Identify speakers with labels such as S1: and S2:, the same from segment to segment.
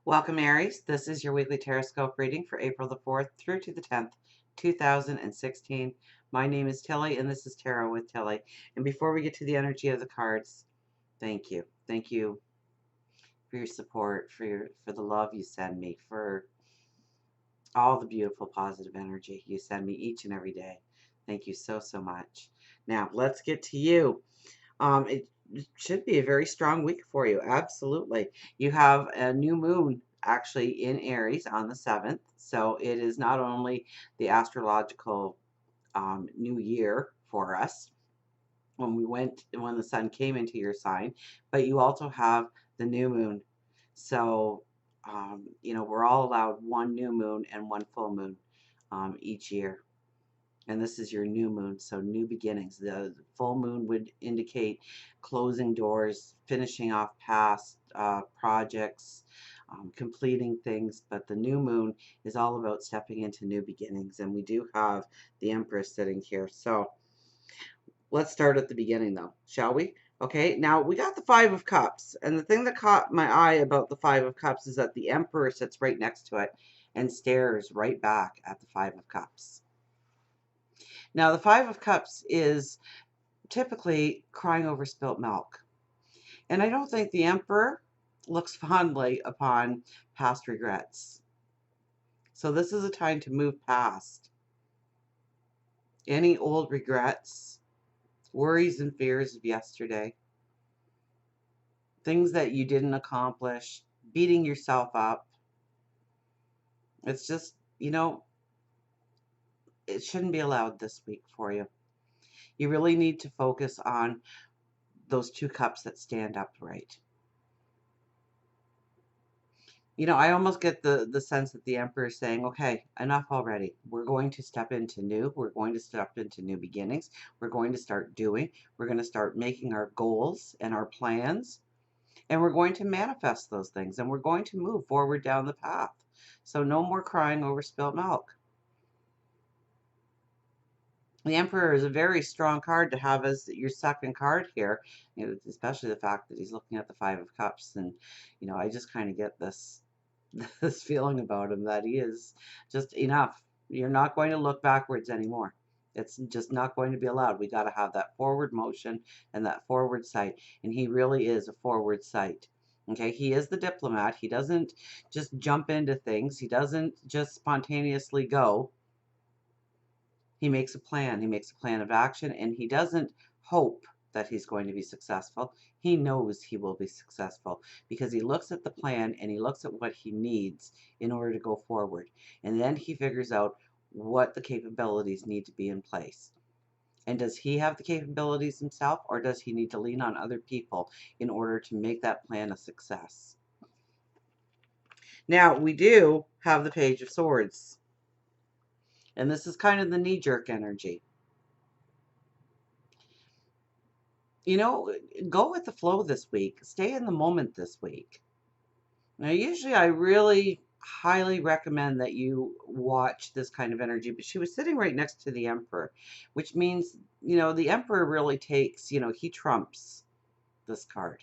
S1: Welcome, Aries. This is your weekly Taroscope reading for April the 4th through to the 10th, 2016. My name is Tilly, and this is Tarot with Tilly. And before we get to the energy of the cards, thank you. Thank you for your support, for the love you send me, for all the beautiful positive energy you send me each and every day. Thank you so, so much. Now, let's get to you. It should be a very strong week for you. Absolutely. You have a new moon actually in Aries on the 7th. So it is not only the astrological new year for us when the sun came into your sign, but you also have the new moon. So, we're all allowed one new moon and one full moon each year. And this is your new moon, so new beginnings. The full moon would indicate closing doors, finishing off past projects, completing things. But the new moon is all about stepping into new beginnings. And we do have the Empress sitting here. So let's start at the beginning, though, shall we? Okay, now we got the Five of Cups. And the thing that caught my eye about the Five of Cups is that the Emperor sits right next to it and stares right back at the Five of Cups. Now, the Five of Cups is typically crying over spilt milk. And I don't think the Emperor looks fondly upon past regrets. So this is a time to move past any old regrets, worries and fears of yesterday, things that you didn't accomplish, beating yourself up. It's just, it shouldn't be allowed this week for you. You really need to focus on those two cups that stand upright. I almost get the sense that the Emperor is saying, okay, enough already. We're going to step into new. We're going to step into new beginnings. We're going to start doing. We're going to start making our goals and our plans. And we're going to manifest those things. And we're going to move forward down the path. So no more crying over spilled milk. The Emperor is a very strong card to have as your second card here, especially the fact that he's looking at the Five of Cups. And, I just kind of get this feeling about him that he is just enough. You're not going to look backwards anymore. It's just not going to be allowed. We got to have that forward motion and that forward sight. And he really is a forward sight. Okay, he is the diplomat. He doesn't just jump into things. He doesn't just spontaneously go. He makes a plan. He makes a plan of action, and he doesn't hope that he's going to be successful. He knows he will be successful because he looks at the plan and he looks at what he needs in order to go forward. And then he figures out what the capabilities need to be in place. And does he have the capabilities himself, or does he need to lean on other people in order to make that plan a success? Now, we do have the Page of Swords. And this is kind of the knee-jerk energy. Go with the flow this week. Stay in the moment this week. Now, usually I really highly recommend that you watch this kind of energy, but she was sitting right next to the Emperor, which means, the Emperor really takes, he trumps this card.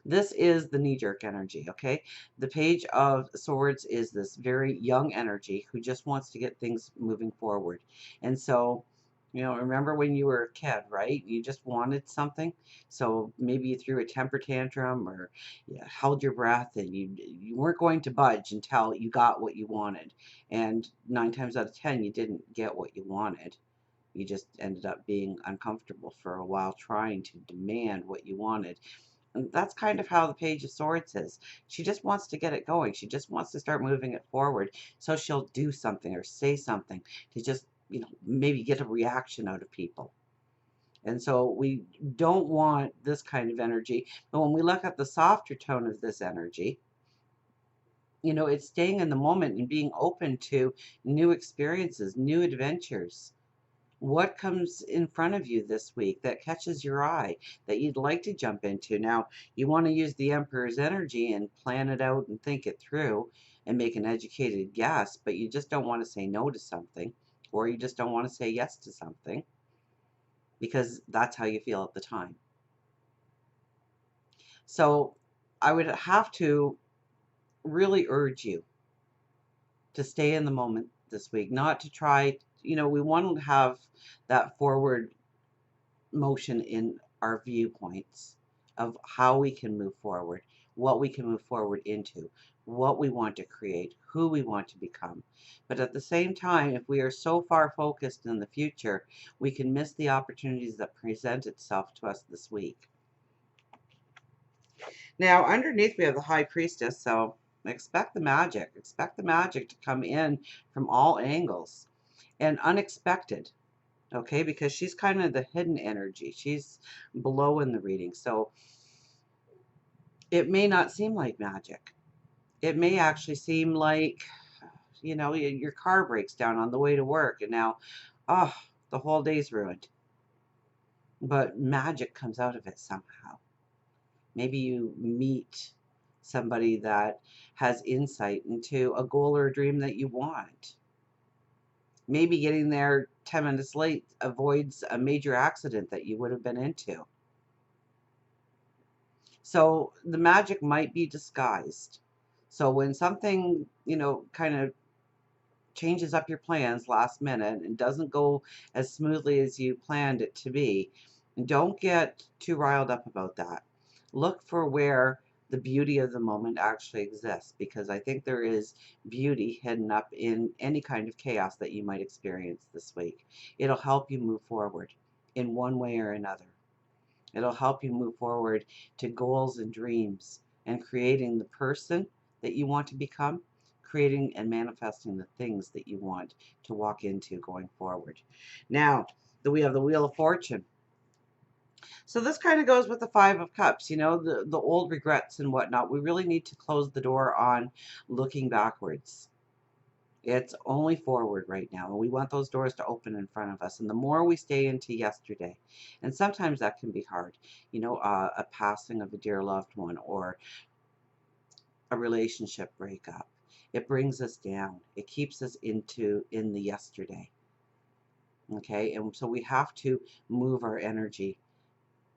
S1: This is the knee-jerk energy, okay? The Page of Swords is this very young energy who just wants to get things moving forward. And so, remember when you were a kid, right? You just wanted something. So maybe you threw a temper tantrum or you held your breath and you weren't going to budge until you got what you wanted. And 9 times out of 10, you didn't get what you wanted. You just ended up being uncomfortable for a while trying to demand what you wanted. And that's kind of how the Page of Swords is. She just wants to get it going. She just wants to start moving it forward. So she'll do something or say something to just, maybe get a reaction out of people. And so we don't want this kind of energy. But when we look at the softer tone of this energy, it's staying in the moment and being open to new experiences, new adventures. What comes in front of you this week that catches your eye that you'd like to jump into? Now, you want to use the Emperor's energy and plan it out and think it through and make an educated guess, but you just don't want to say no to something, or you just don't want to say yes to something because that's how you feel at the time. So I would have to really urge you to stay in the moment this week, not to try, we want to have that forward motion in our viewpoints of how we can move forward, what we can move forward into, what we want to create, who we want to become. But at the same time, if we are so far focused in the future, we can miss the opportunities that present itself to us this week. Now, underneath we have the High Priestess, so expect the magic. Expect the magic to come in from all angles and unexpected, okay? Because she's kind of the hidden energy. She's below in the reading. So it may not seem like magic. It may actually seem like, your car breaks down on the way to work and now, oh, the whole day's ruined. But magic comes out of it somehow. Maybe you meet somebody that has insight into a goal or a dream that you want. Maybe getting there 10 minutes late avoids a major accident that you would have been into. So the magic might be disguised. So when something, kind of changes up your plans last minute and doesn't go as smoothly as you planned it to be, don't get too riled up about that. Look for where the beauty of the moment actually exists, because I think there is beauty hidden up in any kind of chaos that you might experience this week. It'll help you move forward in one way or another. It'll help you move forward to goals and dreams and creating the person that you want to become, creating and manifesting the things that you want to walk into going forward. Now, we have the Wheel of Fortune. So this kind of goes with the Five of Cups, the old regrets and whatnot. We really need to close the door on looking backwards. It's only forward right now, and we want those doors to open in front of us. And the more we stay into yesterday, and sometimes that can be hard, a passing of a dear loved one or a relationship breakup. It brings us down. It keeps us in the yesterday. Okay, and so we have to move our energy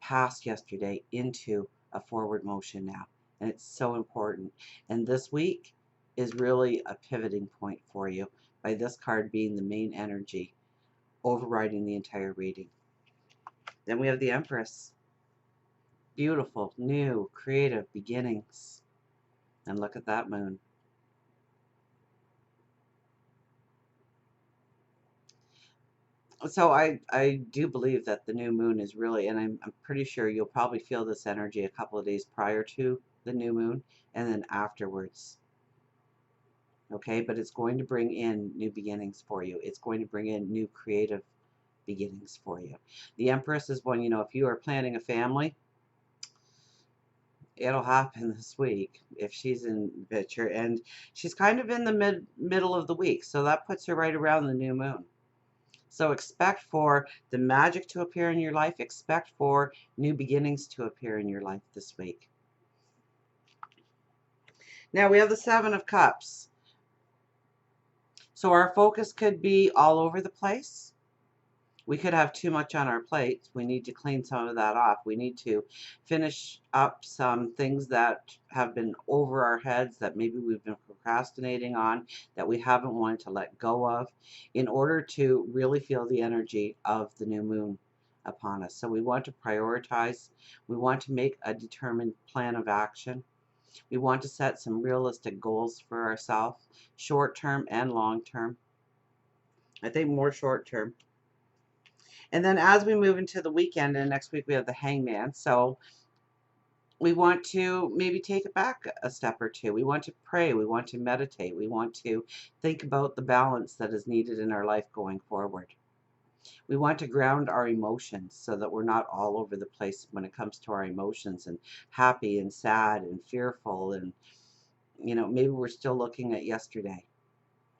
S1: past yesterday into a forward motion now. And it's so important. And this week is really a pivoting point for you, by this card being the main energy overriding the entire reading. Then we have the Empress. Beautiful, new, creative beginnings. And look at that moon. So I do believe that the new moon is really, and I'm pretty sure you'll probably feel this energy a couple of days prior to the new moon and then afterwards. Okay, but it's going to bring in new beginnings for you. It's going to bring in new creative beginnings for you. The Empress is one, if you are planning a family, it'll happen this week if she's in the picture. And she's kind of in the middle of the week, so that puts her right around the new moon. So expect for the magic to appear in your life. Expect for new beginnings to appear in your life this week. Now we have the Seven of Cups. So our focus could be all over the place. We could have too much on our plates. We need to clean some of that off. We need to finish up some things that have been over our heads, that maybe we've been procrastinating on, that we haven't wanted to let go of, in order to really feel the energy of the new moon upon us. So we want to prioritize. We want to make a determined plan of action. We want to set some realistic goals for ourselves, short term and long term. I think more short term. And then as we move into the weekend, and next week we have the Hangman. So we want to maybe take it back a step or two. We want to pray. We want to meditate. We want to think about the balance that is needed in our life going forward. We want to ground our emotions so that we're not all over the place when it comes to our emotions, and happy and sad and fearful, and maybe we're still looking at yesterday.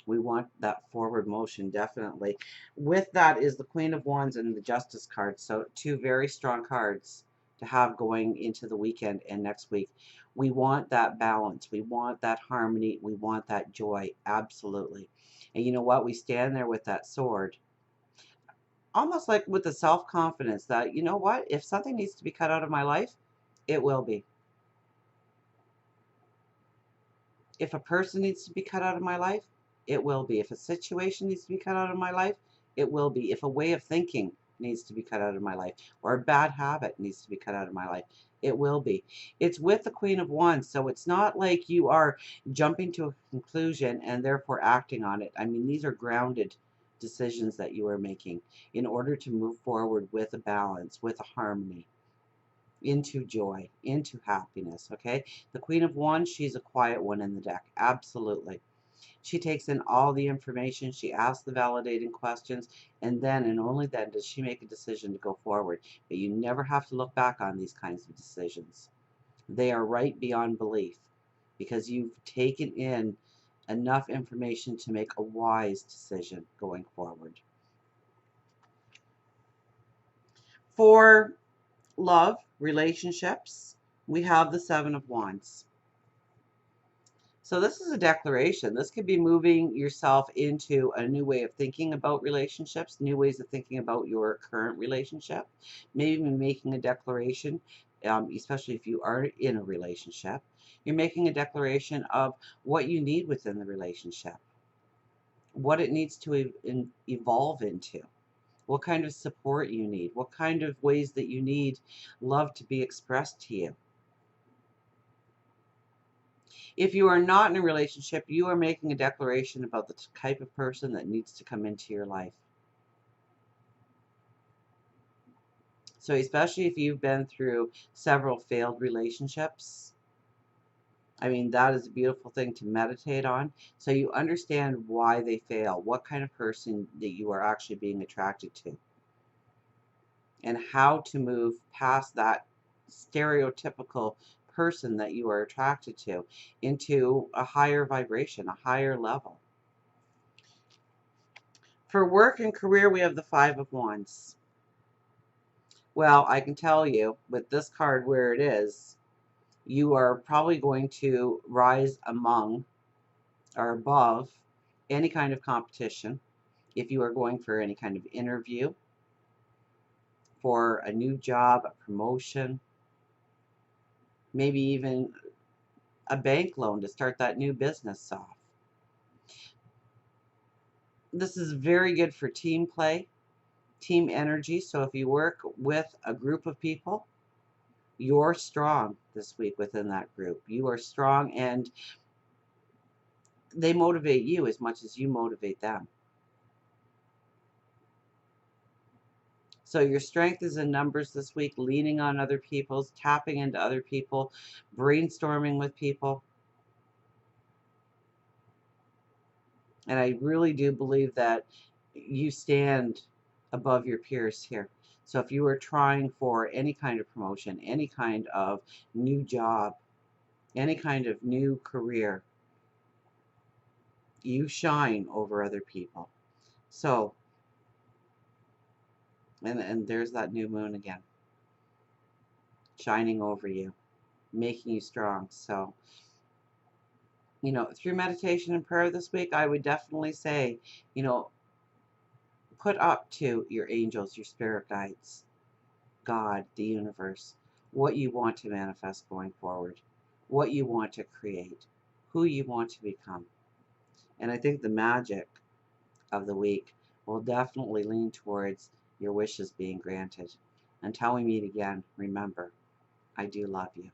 S1: We want that forward motion, definitely. With that is the Queen of Wands and the Justice card. So two very strong cards to have going into the weekend and next week. We want that balance. We want that harmony. We want that joy. Absolutely. And you know what? We stand there with that sword, almost like with the self-confidence that, you know what? If something needs to be cut out of my life, it will be. If a person needs to be cut out of my life, it will be. If a situation needs to be cut out of my life, it will be. If a way of thinking needs to be cut out of my life, or a bad habit needs to be cut out of my life, it will be. It's with the Queen of Wands, so it's not like you are jumping to a conclusion and therefore acting on it. I mean, these are grounded decisions that you are making in order to move forward with a balance, with a harmony, into joy, into happiness, okay? The Queen of Wands, she's a quiet one in the deck, absolutely. She takes in all the information, she asks the validating questions, and then and only then does she make a decision to go forward. But you never have to look back on these kinds of decisions. They are right beyond belief because you've taken in enough information to make a wise decision going forward. For love, relationships, we have the Seven of Wands. So this is a declaration. This could be moving yourself into a new way of thinking about relationships, new ways of thinking about your current relationship, maybe making a declaration, especially if you are in a relationship. You're making a declaration of what you need within the relationship, what it needs to evolve into, what kind of support you need, what kind of ways that you need love to be expressed to you. If you are not in a relationship, you are making a declaration about the type of person that needs to come into your life. So especially if you've been through several failed relationships, I mean, that is a beautiful thing to meditate on. So you understand why they fail, what kind of person that you are actually being attracted to, and how to move past that stereotypical person that you are attracted to into a higher vibration, a higher level. For work and career, we have the Five of Wands. Well, I can tell you with this card where it is, you are probably going to rise among or above any kind of competition. If you are going for any kind of interview, for a new job, a promotion, maybe even a bank loan to start that new business off. This is very good for team play, team energy. So if you work with a group of people, you're strong this week within that group. You are strong and they motivate you as much as you motivate them. So your strength is in numbers this week, leaning on other people's, tapping into other people, brainstorming with people. And I really do believe that you stand above your peers here. So if you are trying for any kind of promotion, any kind of new job, any kind of new career, you shine over other people. So, and there's that new moon again, shining over you, making you strong. So, you know, through meditation and prayer this week, I would definitely say, you know, put up to your angels, your spirit guides, God, the universe, what you want to manifest going forward, what you want to create, who you want to become. And I think the magic of the week will definitely lean towards your wishes being granted. Until we meet again, remember, I do love you.